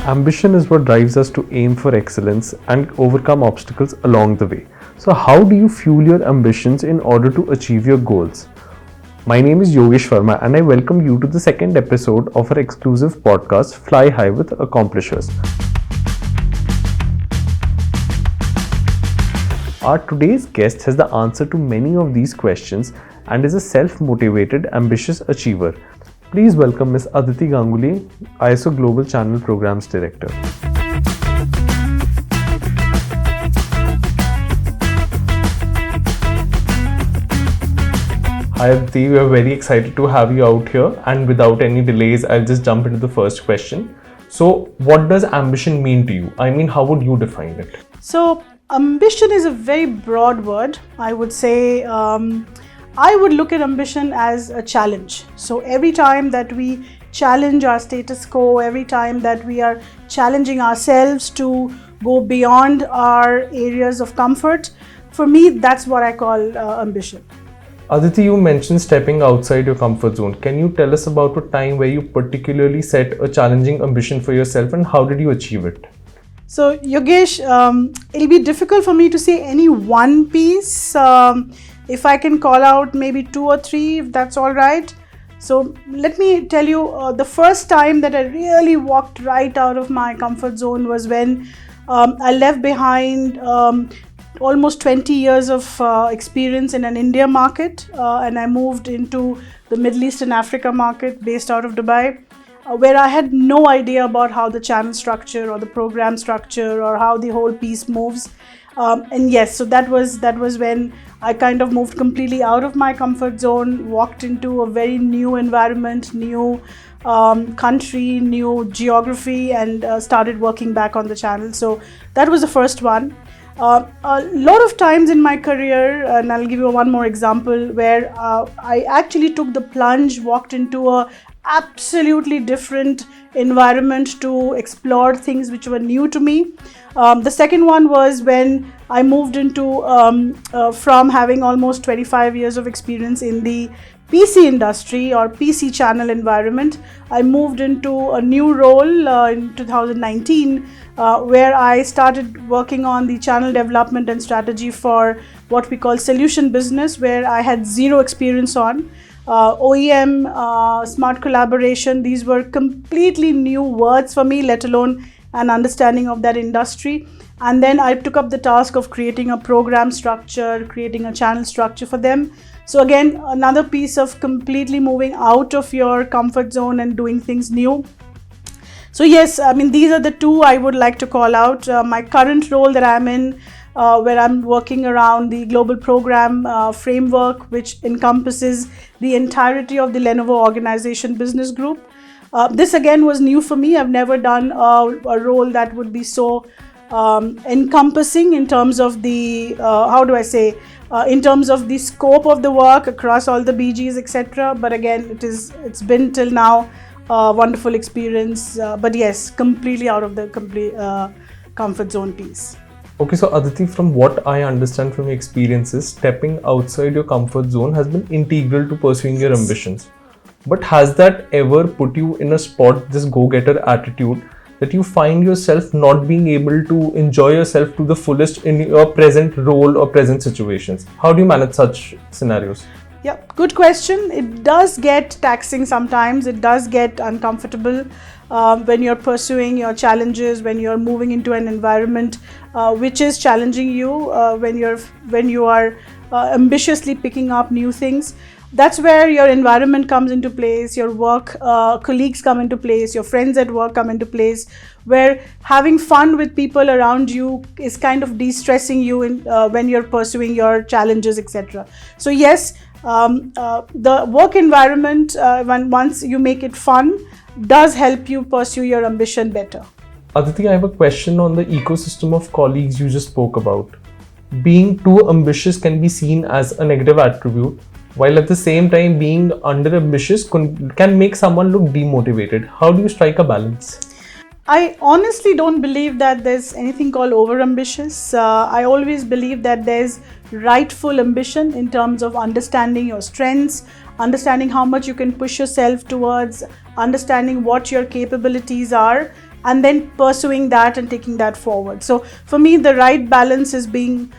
Ambition is what drives us to aim for excellence and overcome obstacles along the way. So, how do you fuel your ambitions in order to achieve your goals? My name is Yogesh Verma and I welcome you to the second episode of our exclusive podcast, Fly High with AccompliSHErs. Our today's guest has the answer to many of these questions and is a self-motivated, ambitious achiever. Please welcome Ms. Aditi Ganguly, ISO Global Channel Programs Director. Hi Aditi, we are very excited to have you out here, and without any delays, I'll just jump into the first question. So, what does ambition mean to you? I mean, how would you define it? So, ambition is a very broad word. I would say I would look at ambition as a challenge. So every time that we challenge our status quo, every time that we are challenging ourselves to go beyond our areas of comfort, for me, that's what I call ambition. Aditi, you mentioned stepping outside your comfort zone. Can you tell us about a time where you particularly set a challenging ambition for yourself and how did you achieve it? So Yogesh, it'll be difficult for me to say any one piece. If I can call out maybe two or three, if that's all right. So let me tell you, the first time that I really walked right out of my comfort zone was when I left behind almost 20 years of experience in an India market and I moved into the Middle East and Africa market based out of Dubai, where I had no idea about how the channel structure or the program structure or how the whole piece moves. And yes, so that was when I kind of moved completely out of my comfort zone, walked into a very new environment, new country, new geography, and started working back on the channel. So that was the first one. A lot of times in my career, and I'll give you one more example, where I actually took the plunge, walked into a absolutely different environment to explore things which were new to me. The second one was when I moved into from having almost 25 years of experience in the PC industry or PC channel environment. I moved into a new role in 2019 where I started working on the channel development and strategy for what we call solution business, where I had zero experience on. OEM, smart collaboration, these were completely new words for me, let alone an understanding of that industry. And then I took up the task of creating a program structure, creating a channel structure for them. So again, another piece of completely moving out of your comfort zone and doing things new. So yes, I mean, these are the two I would like to call out. My current role that I'm in, where I'm working around the global program framework, which encompasses the entirety of the Lenovo organization business group. This again was new for me. I've never done a role that would be so encompassing in terms of the, in terms of the scope of the work across all the BGs, etc. But again, it's been till now a wonderful experience. But yes, completely out of the complete comfort zone piece. Okay, so Aditi, from what I understand from your experiences, stepping outside your comfort zone has been integral to pursuing your ambitions. But has that ever put you in a spot, this go-getter attitude, that you find yourself not being able to enjoy yourself to the fullest in your present role or present situations? How do you manage such scenarios? Yeah, good question. It does get taxing sometimes. It does get uncomfortable when you're pursuing your challenges, when you're moving into an environment which is challenging you, when you are ambitiously picking up new things. That's where your environment comes into place, your work colleagues come into place, your friends at work come into place, where having fun with people around you is kind of de-stressing you when you're pursuing your challenges, etc. So yes, the work environment, once you make it fun, does help you pursue your ambition better. Aditi, I have a question on the ecosystem of colleagues you just spoke about. Being too ambitious can be seen as a negative attribute, while at the same time being under ambitious can make someone look demotivated. How do you strike a balance? I honestly don't believe that there's anything called over-ambitious. I always believe that there's rightful ambition in terms of understanding your strengths, understanding how much you can push yourself towards, understanding what your capabilities are, and then pursuing that and taking that forward. So for me, the right balance is being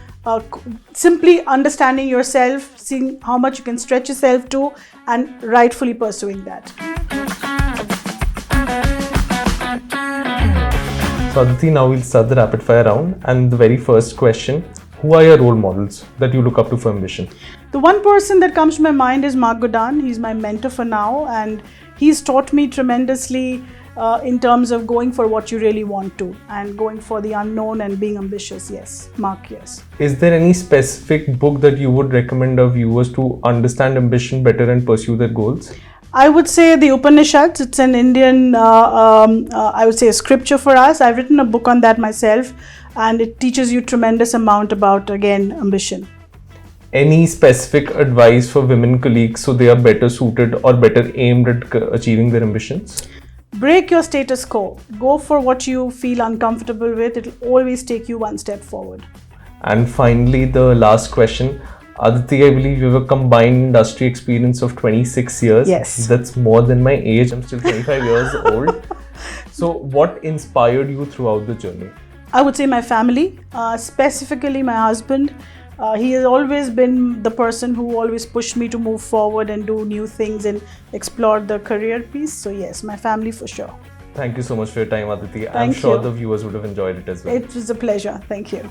simply understanding yourself, seeing how much you can stretch yourself to, and rightfully pursuing that. So Aditi, now we'll start the rapid fire round, and the very first question: who are your role models that you look up to for ambition? The one person that comes to my mind is Mark Godan. He's my mentor for now, and he's taught me tremendously in terms of going for what you really want to and going for the unknown and being ambitious. Yes, Mark, yes. Is there any specific book that you would recommend our viewers to understand ambition better and pursue their goals? I would say the AccompliSHErs. It's an Indian, I would say, a scripture for us. I've written a book on that myself, and it teaches you tremendous amount about, again, ambition. Any specific advice for women colleagues so they are better suited or better aimed at achieving their ambitions? Break your status quo. Go for what you feel uncomfortable with. It'll always take you one step forward. And finally, the last question. Aditi, I believe you have a combined industry experience of 26 years. Yes. That's more than my age. I'm still 25 years old. So what inspired you throughout the journey? I would say my family, specifically my husband. He has always been the person who always pushed me to move forward and do new things and explore the career piece. So yes, my family for sure. Thank you so much for your time, Aditi. I'm Thank sure you. the viewers would have enjoyed it as well. It was a pleasure. Thank you.